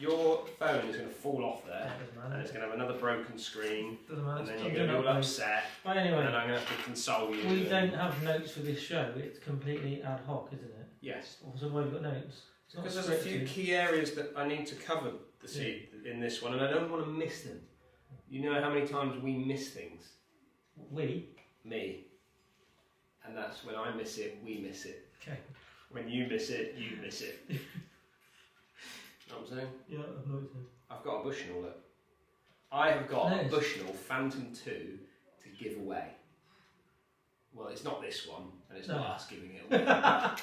your phone is going to fall off there, and it's going to have another broken screen, doesn't matter. and then you're going to be all upset, but anyway, and I'm going to have to console you. We don't have notes for this show, it's completely ad hoc, isn't it? Yes. So why have you got notes? Because there's a few key areas that I need to cover in this one, and I don't want to miss them. You know how many times we miss things? We? Me. And that's when I miss it, we miss it. Okay. When you miss it, you miss it. You know what I'm saying? Yeah, I've noticed. I've got a Bushnell look. I have got a Bushnell Phantom 2 to give away. Well, it's not this one, and it's not us giving it away. A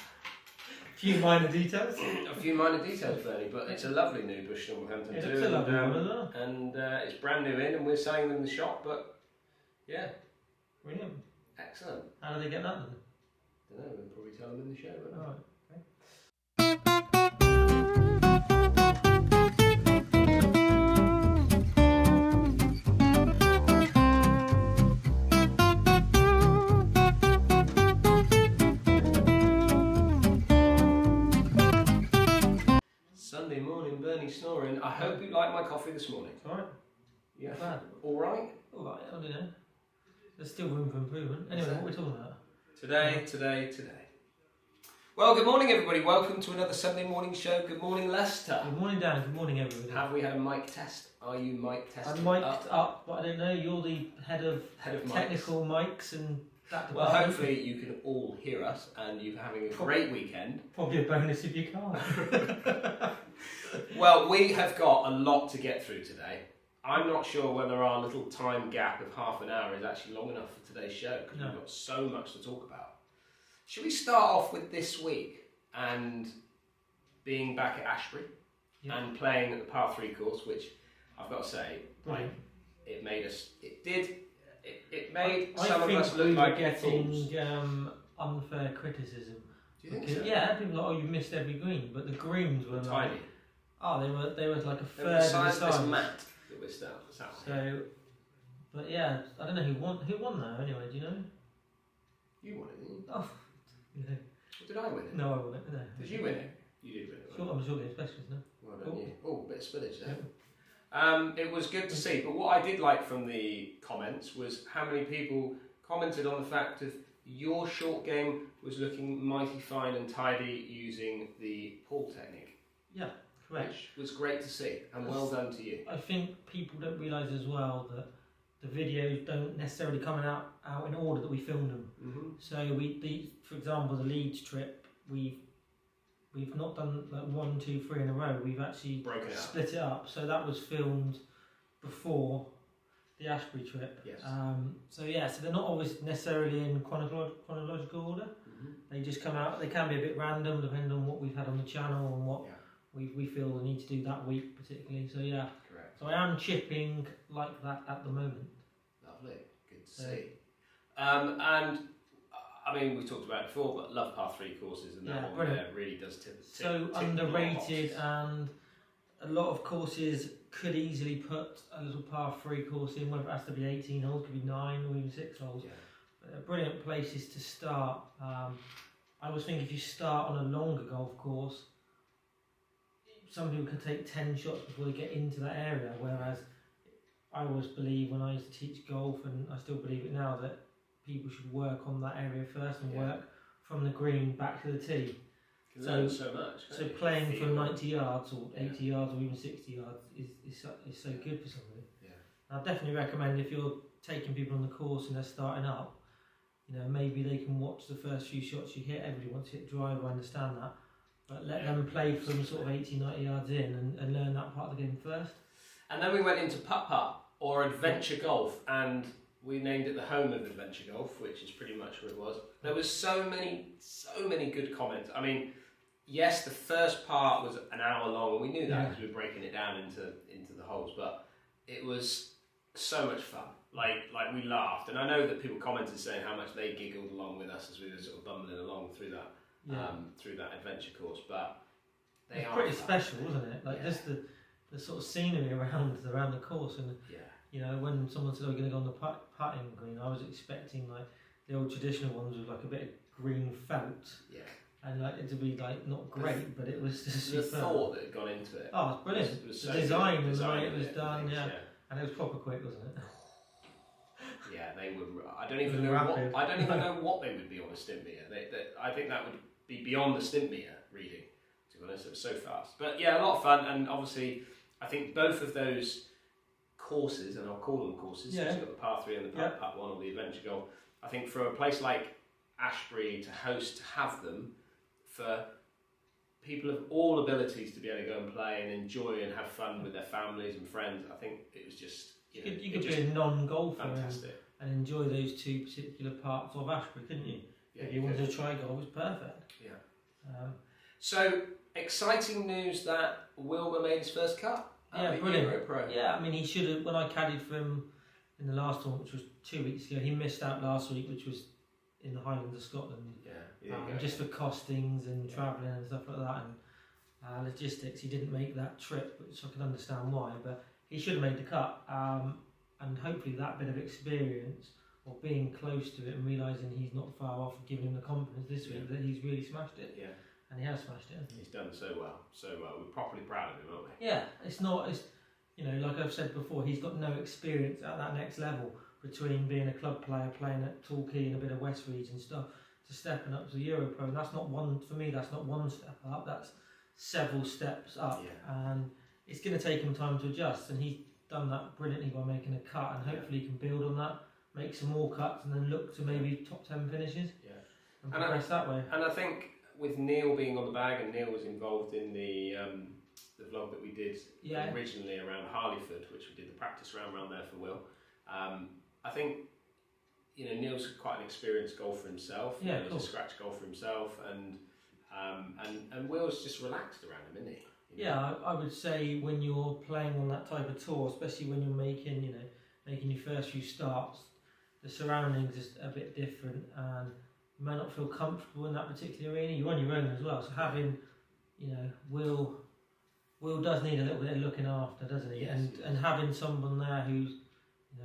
few minor details. A few minor details, Bernie, but it's a lovely new Bushnell Phantom 2. It's a lovely one as well. And it's brand new in, and we're selling them in the shop, but yeah. Brilliant. Excellent. How do they get that then? I don't know, we'll probably tell them in the show, won't we? Alright, okay. Sunday morning, Bernie snoring. I hope you like my coffee this morning. It's alright. Yeah. Bad. Alright? Alright, I don't know. There's still room for improvement. Anyway, what are we talking about? Today. Well, good morning everybody. Welcome to another Sunday morning show. Good morning, Leicester. Good morning, Dan. Good morning, everybody. Have we had a mic test? Are you mic tested? I'm mic'd up, but I don't know. You're the head of technical mics and that department. Well, hopefully you can all hear us and you're having a great weekend. Probably a bonus if you can't. Well, we have got a lot to get through today. I'm not sure whether our little time gap of half an hour is actually long enough for today's show because we've got so much to talk about. Should we start off with this week and being back at Ashbury and playing at the par 3 course, which I've got to say, like, it made us, it made some of us look like getting unfair criticism. Do you think so? Yeah, people are like, oh, you missed every green, but the greens were tiny. Like, oh, they were like a third of the size of this mat that we're sat on. So, but yeah, I don't know who won that anyway. Do you know? You won it, didn't you? Oh, yeah. Did I win it? No, I won it. No. Did you win it? You did win it. Sure, I'm a short game specialist, no? Well done, you. Oh, a bit of spillage there. It was good to see, but what I did like from the comments was how many people commented on the fact of your short game was looking mighty fine and tidy using the Pyle technique. Yeah, correct. Which was great to see, and well done to you. I think people don't realise as well that the videos don't necessarily come out in order that we filmed them. So for example, the Leeds trip, we've not done like 1, 2, 3 in a row. We've actually split it up. So that was filmed before the Ashbury trip. Yes. So they're not always necessarily in chronological order. They just come out. They can be a bit random depending on what we've had on the channel and what we feel we need to do that week particularly. So yeah. Correct. So I am chipping like that at the moment. Lovely. Good to see. And I mean, we've talked about it before, but love par 3 courses, and that one there really does tip underrated, and a lot of courses could easily put a little par 3 course in, whether it has to be 18 holes, could be 9 or even 6 holes. Yeah. Brilliant places to start. I always think if you start on a longer golf course, some people can take 10 shots before they get into that area, whereas I always believe when I used to teach golf, and I still believe it now, that people should work on that area first and work from the green back to the tee. So much. So playing from 90 yards or 80 yards or even 60 yards is so good for somebody. Yeah. I definitely recommend if you're taking people on the course and they're starting up, maybe they can watch the first few shots you hit. Everybody wants to hit drive, I understand that. But let them play from sort of 80, 90 yards in and learn that part of the game first. And then we went into putt-putt or adventure golf, and we named it the home of adventure golf, which is pretty much what it was. There was so many good comments. I mean, yes, the first part was an hour long, and we knew that because we were breaking it down into the holes, but it was so much fun. Like we laughed, and I know that people commented saying how much they giggled along with us as we were sort of bumbling along through that adventure course. But they are pretty special, wasn't it? Like just the sort of scenery around the course, and when someone said, "Oh, we're going to go on the putting green," I was expecting like the old traditional ones with like a bit of green felt. Yeah. and like it to be like not great, but it was just the superb. thought that had gone into it. Oh, it's brilliant. It was the so design good. and the way it of was done, things, yeah. And it was proper quick, wasn't it? Yeah, they were. I don't even know what they would be on a stint meter. I think that would be beyond the stint meter reading. To be honest, it was so fast. But yeah, a lot of fun, and obviously, I think both of those courses, and I'll call them courses. So you've got the par 3 and the par 1, or the adventure golf. I think for a place like Ashbury to host, to have them for people of all abilities to be able to go and play and enjoy and have fun with their families and friends, I think it was just you could be a non-golfer and enjoy those two particular parts of Ashbury, couldn't you? Yeah, if you wanted to try golf, it was perfect. Yeah. So exciting news that Wilbur made his first cut. Yeah, brilliant. Yeah, I mean he should have. When I caddied for him in the last one, which was 2 weeks ago, he missed out last week, which was in the Highlands of Scotland. Just for costings and travelling and stuff like that, and logistics, he didn't make that trip, which I can understand why. But he should have made the cut, and hopefully that bit of experience or being close to it and realising he's not far off, and giving him the confidence this week that he's really smashed it. Yeah, and he has smashed it. He's done so well. We're properly proud of him, aren't we? Yeah, it's like I've said before, he's got no experience at that next level between being a club player, playing at Torquay and a bit of West Region stuff, to stepping up to Euro Pro. And that's not one, for me, that's not one step up, that's several steps up. Yeah. And it's going to take him time to adjust, and he's done that brilliantly by making a cut, and hopefully he can build on that, make some more cuts, and then look to maybe top 10 finishes. Yeah. And progress that way. And I think with Neil being on the bag, and Neil was involved in the vlog that we did originally around Harleyford, which we did the practice round there for Will. I think Neil's quite an experienced golfer himself. Yeah, he's a scratch golfer himself, and Will's just relaxed around him, isn't he? Yeah, I would say when you're playing on that type of tour, especially when you're making your first few starts, the surroundings is a bit different, and you may not feel comfortable in that particular arena. You're on your own as well, so having, Will does need a little bit of looking after, doesn't he? Yes, and having someone there who's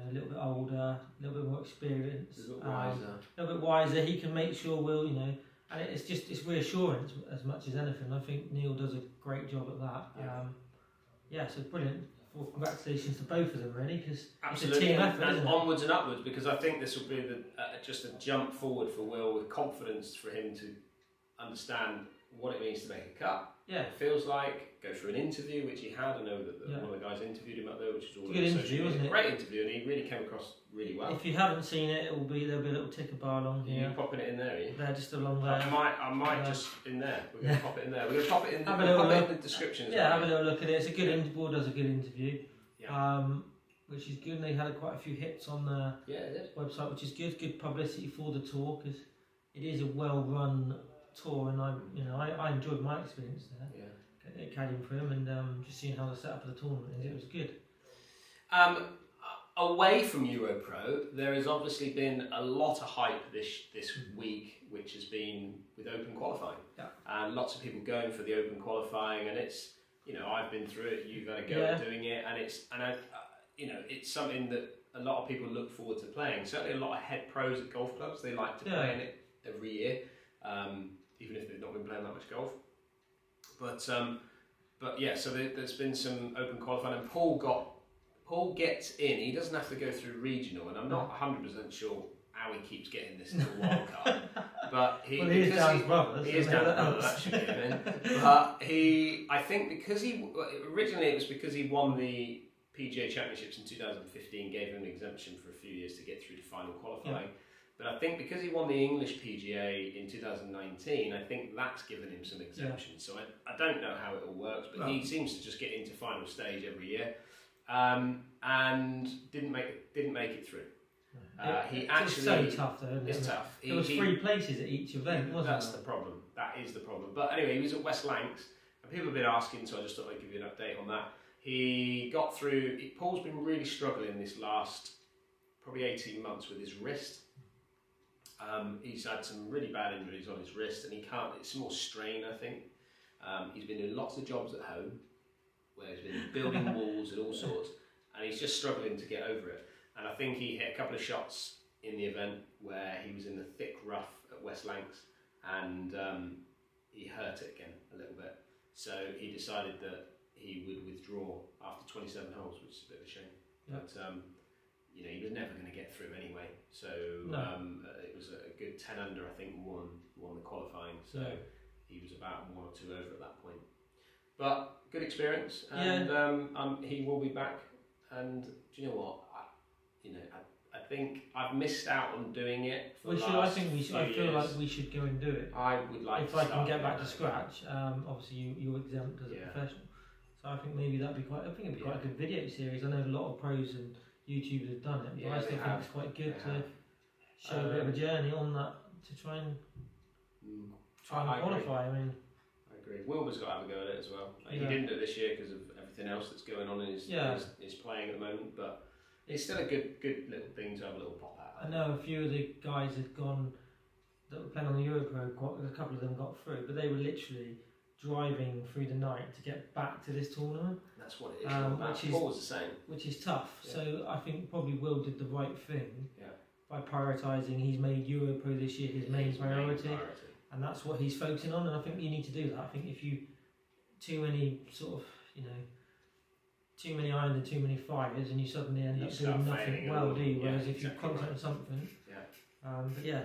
a little bit older, a little bit more experienced, a little bit wiser, he can make sure Will, and it's reassurance as much as anything. I think Neil does a great job at that. So brilliant. Well, congratulations to both of them, really, because it's a team effort, and onwards and upwards, because I think this will be just a jump forward for Will, with confidence for him to understand what it means to make a cut. Yeah, it feels like go through an interview, which he had. I know that one of the guys interviewed him up there, which is all a good interview, wasn't it? Great interview, and he really came across really well. If you haven't seen it, there'll be a little ticker bar along here. You're popping it in there, are you? There, just along there. I might just in there. We're going to pop it in there. We're going to pop it in. Have a little look in the description. Have a little look at it. It's a good interview. Does a good interview. Yeah. Which is good. And they had quite a few hits on the website, which is good. Good publicity for the tour, because it is a well-run tour, and I enjoyed my experience there. Yeah. Caddying for him and just seeing how the setup of the tournament is. It was good. Away from Euro Pro, there has obviously been a lot of hype this week, which has been with Open qualifying. Yeah. And lots of people going for the Open qualifying, and it's I've been through it. You've had a go at doing it, and it's something that a lot of people look forward to playing. Certainly, a lot of head pros at golf clubs, they like to play in it every year, even if they've not been playing that much golf. But yeah, so there's been some Open qualifying, and Paul gets in. He doesn't have to go through regional, and I'm not 100% sure how he keeps getting this into a wild card. But he is Dan's brother. He is Dan's brother. That should get him in. But I think because originally it was because he won the PGA Championships in 2015, gave him an exemption for a few years to get through to final qualifying. Yeah. But I think because he won the English PGA in 2019, I think that's given him some exemptions. Yeah. So I don't know how it all works, but he seems to just get into final stage every year, and didn't make it through. It's so tough, though. Isn't it? It's tough. There was 3 places at each event, wasn't That's the problem. That is the problem. But anyway, he was at West Lancs, and people have been asking, so I just thought I'd give you an update on that. He got through. Paul's been really struggling this last probably 18 months with his wrist. He's had some really bad injuries on his wrist, and he can't. It's more strain, I think. He's been doing lots of jobs at home, where he's been building walls and all sorts, and he's just struggling to get over it. And I think he hit a couple of shots in the event where he was in the thick rough at West Lancs, and he hurt it again a little bit. So he decided that he would withdraw after 27 holes, which is a bit of a shame. Yeah. But you know, he was never going to get through anyway. So it was a good 10 under, I think, won the qualifying. So he was about 1 or 2 over at that point. But good experience, and he will be back. And do you know what? I think I've missed out on doing it. For I feel like we should go and do it. I would like. If I can get back to scratch, obviously you're exempt as a professional, so I think maybe that'd be quite. I think it'd be quite a good video series. I know a lot of pros and YouTubers have done it, but I still think it's quite good to show a bit of a journey on that to try and qualify. Agree. I agree. Wilbur's got to have a go at it as well. He didn't do it this year because of everything else that's going on in his playing at the moment, but it's still a good little thing to have a little pop at. I know a few of the guys had gone that were playing on the Europro. A couple of them got through, but they were literally driving through the night to get back to this tournament. That's what it is. Paul's the same. Which is tough. Yeah. So I think probably Will did the right thing by prioritising. He's made Europro this year his main priority, and that's what he's focusing on. And I think you need to do that. I think if you too many irons and too many fires, and you suddenly end up doing nothing well, do you? Whereas if you concentrate on something, but yeah.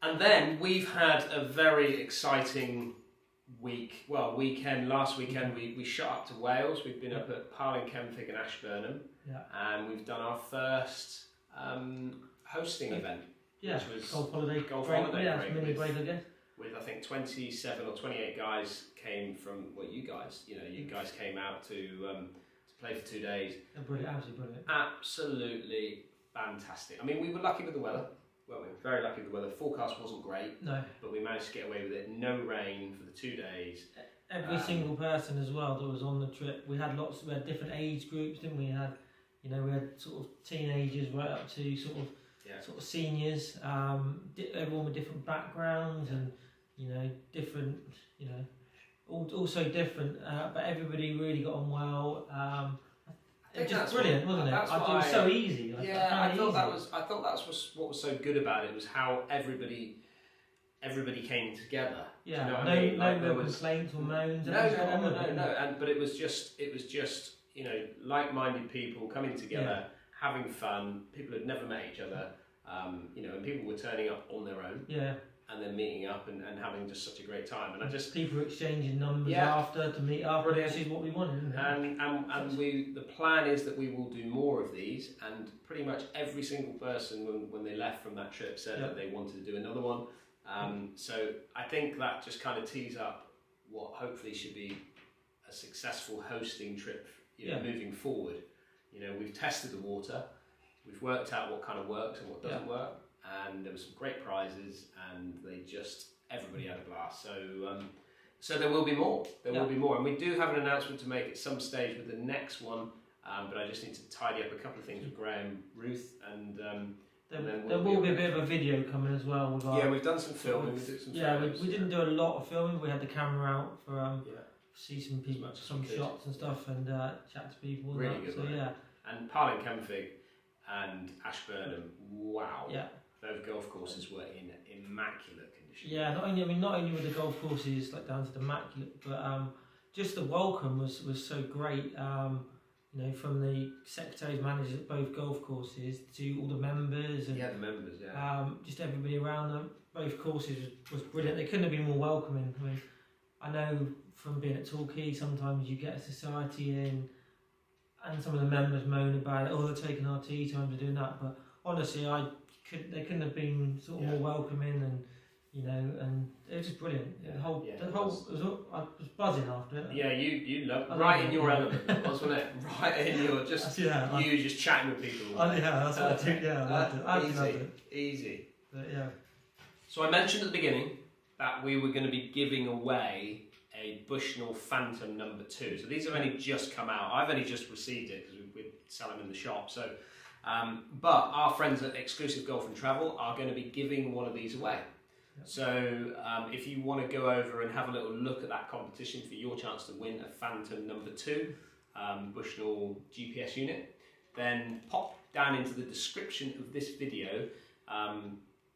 And then we've had a very exciting weekend. Last weekend we shot up to Wales. We've been up at Pyle and Kenfig and Ashburnham, and we've done our first hosting event, which was golf holiday break, break, I guess. With I think 27 or 28 guys came from you guys came out to play for 2 days. Absolutely brilliant. Absolutely fantastic. I mean, we were lucky with the weather. Well, we were very lucky with the weather. The forecast wasn't great, but we managed to get away with it. No rain for the 2 days. Every single person as well that was on the trip. We had different age groups, didn't we? We had sort of teenagers right up to sort of seniors. Everyone with different backgrounds and different, also different. But everybody really got on well. It was just brilliant, wasn't it? It was so easy. I thought that was what was so good about it, was how everybody came together. Yeah, you know what I mean? No complaints or moans. No. But it was just like-minded people coming together, having fun. People had never met each other, and people were turning up on their own. Yeah. And then meeting up and having just such a great time, and people exchanging numbers after to meet up. This is what we wanted, isn't it? And the plan is that we will do more of these, and pretty much every single person when they left from that trip said that they wanted to do another one. So I think that just kind of tees up what hopefully should be a successful hosting trip, moving forward. We've tested the water, we've worked out what kind of works and what doesn't work. And there were some great prizes, and everybody had a blast. So there will be more. There will be more, and we do have an announcement to make at some stage with the next one. But I just need to tidy up a couple of things with Graham, Ruth, and there will be a bit of a video coming as well. We've done some filming. We didn't do a lot of filming. We had the camera out for see some people, some shots and stuff, and chat to people. And really good. And Pyle and Kenfig and Ashburnham. Wow. Yeah. Those golf courses were in immaculate condition. Yeah, not only were the golf courses down to the immaculate, but just the welcome was so great. From the secretaries, managers at both golf courses to all the members and the members, just everybody around them. Both courses was brilliant. They couldn't have been more welcoming. I mean, I know from being at Torquay, sometimes you get a society in, and some of the members moan about it. Oh, they're taking our tea time to do that, but honestly, they couldn't have been sort of more welcoming, and and it was just brilliant. I was buzzing after it. Yeah, you loved right in your element, wasn't it? Right in your just you just chatting with people. That's what I did. Yeah, I loved it. Easy. But So I mentioned at the beginning that we were going to be giving away a Bushnell Phantom number 2. So these have only just come out. I've only just received it because we sell them in the shop. So. But our friends at Exclusive Golf and Travel are going to be giving one of these away. So if you want to go over and have a little look at that competition for your chance to win a Phantom number 2 Bushnell GPS unit, then pop down into the description of this video,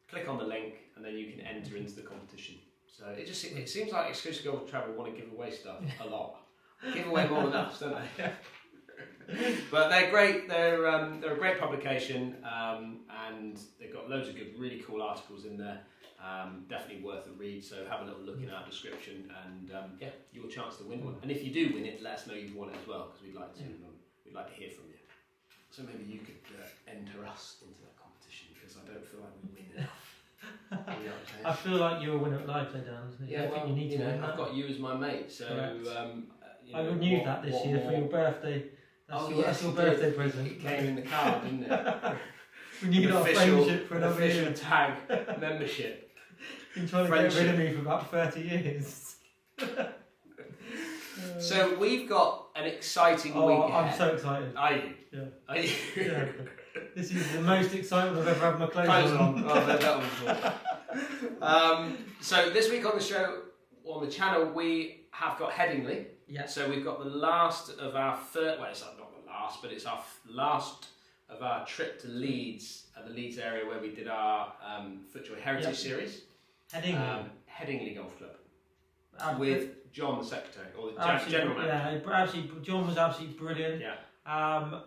click on the link, and then you can enter into the competition. So it seems like Exclusive Golf Travel want to give away stuff a lot. Give away more than us, don't they? But they're great. They're a great publication, and they've got loads of good, really cool articles in there. Definitely worth a read. So have a little look in our description, and yeah, your chance to win one. And if you do win it, let us know you've won it as well, because we'd like to hear from you. So maybe you could enter us into that competition, because I don't feel like we win enough. You know what I'm saying? I feel like you're a winner at live day, Dan. So Yeah, well, you need to win that. I've got you as my mate, so I renewed that this year for your birthday. That's your birthday present. It came in the card, didn't it? We need our friendship for another official year. tag membership. Been trying to get rid of me for about 30 years. So we've got an exciting week ahead. I'm so excited. Are you? Yeah. Are you? Yeah. This is the most excitement I've ever had my clothes on. Oh, that was cool. So this week on the show, on the channel, we have got Headingley. Yeah. So we've got the last of our first, well, it's not the last, but it's our last of our trip to Leeds, the Leeds area where we did our FootJoy Heritage Series. Headingley. Headingley Golf Club. With John, the secretary, or the general manager. Yeah, actually, John was absolutely brilliant. Yeah.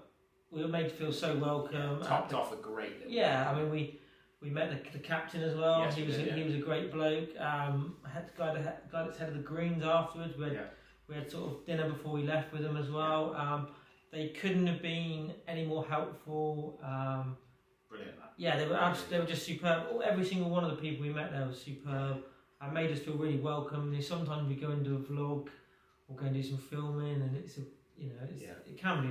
We were made to feel so welcome. Topped off a great little I mean, we met the captain as well. Yes, he was a great bloke. Had guy that's head of the greens afterwards. We had sort of dinner before we left with them as well. They couldn't have been any more helpful. Brilliant. Yeah, they were just superb. Every single one of the people we met there was superb. Made us feel really welcome. Sometimes we go and do a vlog or go and do some filming, and it can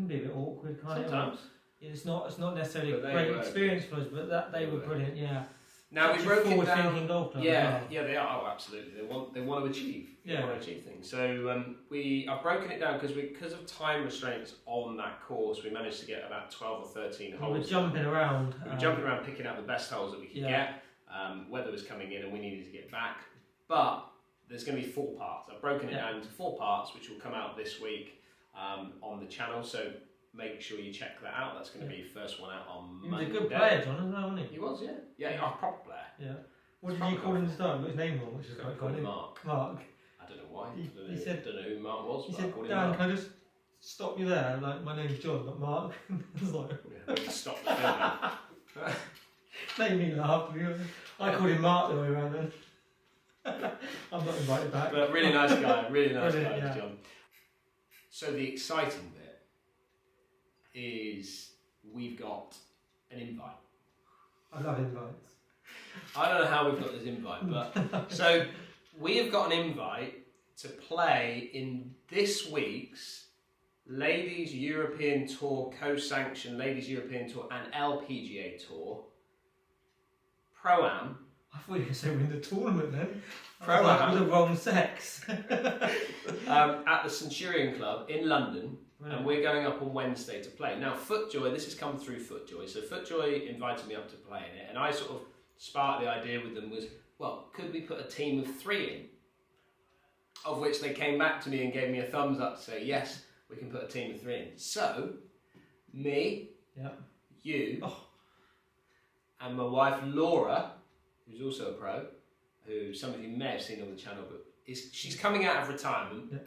be a bit awkward. Sometimes. It's not necessarily a great experience for us, but they were brilliant. Yeah. Now we broke it down. Golf club yeah, they are. Oh, absolutely. They want to achieve. They want to achieve things. So I've broken it down because of time restraints on that course. We managed to get about 12 or 13 holes. We were jumping around. We were jumping around, picking out the best holes that we could get. Weather was coming in, and we needed to get back. But there's going to be 4 parts. I've broken it down into 4 parts, which will come out this week on the channel. So make sure you check that out. That's going to be the first one out on Monday. He was a good player, John, wasn't he? He was, yeah. Yeah, a proper player. Yeah. What did you call him to start? What his name was? Which is quite funny. Mark. Mark. I don't know why. He said, I don't know who Mark was. He said, Dan, can I just stop you there? Like, my name's John, not Mark. I was like, we just stop the film. Made me laugh. I called him Mark the way around then. I'm not invited back. But really nice guy. Really nice guy, yeah. John. So the exciting bit is we've got an invite. I love invites. I don't know how we've got this invite, but so we have got an invite to play in this week's Ladies European Tour co-sanctioned Ladies European Tour and LPGA Tour Pro-Am. I thought you were going to say win the tournament then. Pro-Am. With the wrong sex. At the Centurion Club in London. Right. And we're going up on Wednesday to play. Now, FootJoy, this has come through FootJoy. So FootJoy invited me up to play in it, and I sort of sparked the idea with them was, well, could we put a team of 3 in? Of which they came back to me and gave me a thumbs up to say, yes, we can put a team of 3 in. So, me, you, and my wife Laura, who's also a pro, who some of you may have seen on the channel, but she's coming out of retirement. Yeah.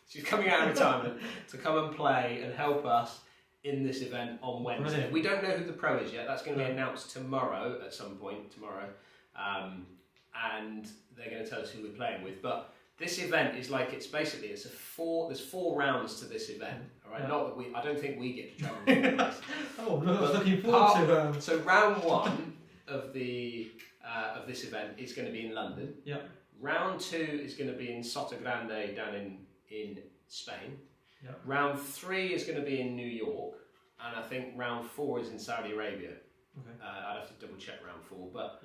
She's coming out of retirement to come and play and help us in this event on Wednesday. Brilliant. We don't know who the pro is yet. That's going to be announced tomorrow at some point, and they're going to tell us who we're playing with. But this event is like, there's 4 rounds to this event. All right, not that I don't think we get to travel. Oh, no, I was looking forward to. So round 1 of this event is going to be in London. Yeah. Round 2 is going to be in Sotogrande down in Spain. Yep. Round 3 is going to be in New York, and I think round 4 is in Saudi Arabia. Okay. I'd have to double check round 4, but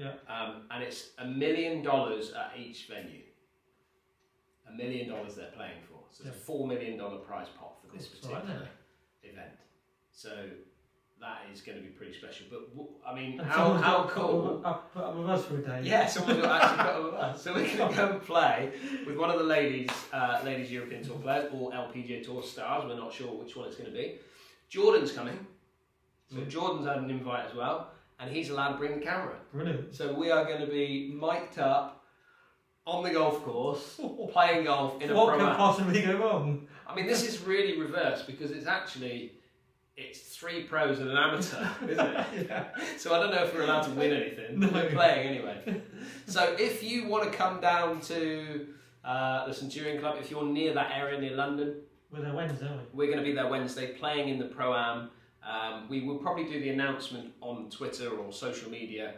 and it's $1 million at each venue. $1 million they're playing for, so it's a $4 million prize pot for this particular event. So that is going to be pretty special. But I mean, how cool! Put up with us for a day. Yeah, someone's got actually put up with us. So we're going to go and play with one of the ladies European Tour players or LPGA Tour stars. We're not sure which one it's going to be. Jordan's coming, so Jordan's had an invite as well, and he's allowed to bring the camera. Brilliant. So we are going to be mic'd up, on the golf course, playing golf in a What pro-am. could possibly go wrong? I mean, this is really reversed because it's 3 pros and an amateur, isn't it? Yeah. So I don't know if we're allowed to win anything. No. We're playing anyway. So if you want to come down to the Centurion Club, if you're near that area, near London, We're there Wednesday, aren't we're going to be there Wednesday playing in the Pro-Am. We will probably do the announcement on Twitter or social media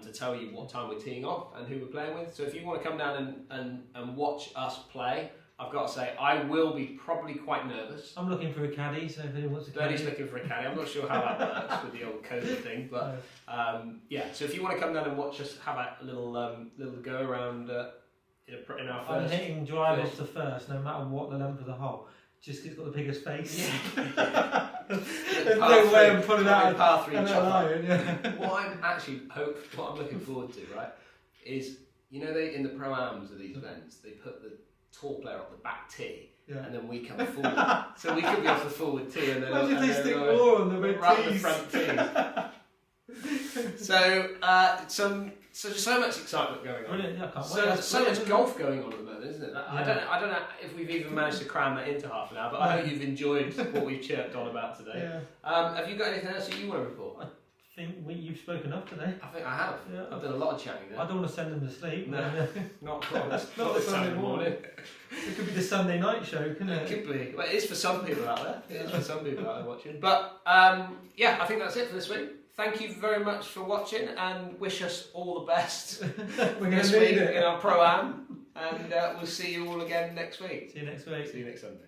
to tell you what time we're teeing off and who we're playing with. So if you want to come down and watch us play, I've got to say, I will be probably quite nervous. I'm looking for a caddy, so if anyone wants a caddy. Bernie's looking for a caddy. I'm not sure how that works with the old COVID thing, but yeah. So if you want to come down and watch us have a little go around in our I'm first. hitting drive off the first, no matter what the length of the hole. Just 'cause it's got the biggest face. Yeah. There's no way I'm pulling out par 3 an chopper. iron. Yeah. What I'm looking forward to, right, is they in the pro-ams of these events they put the tour player off the back tee, and then we come forward, so we could be off the forward tee, and then imagine they stick more on the red right tees. the front tee. So so much excitement going on. Brilliant, yeah, I can't wait. So, That's so much brilliant, golf going on at the moment, isn't it? I don't know if we've even managed to cram that into half an hour, but I hope you've enjoyed what we've chirped on about today. Yeah. Have you got anything else that you want to report? I think you've spoken enough today. I think I have. Yeah. I've done a lot of chatting there. I don't want to send them to sleep. No, not Not the Sunday morning. It could be the Sunday night show, couldn't It it? could be. Well, it is for some people out there. It is for some people out there watching. But yeah, I think that's it for this week. Thank you very much for watching and wish us all the best We're this going to week need it. in our Pro-Am. And we'll see you all again next week. See you next week. See you next Sunday.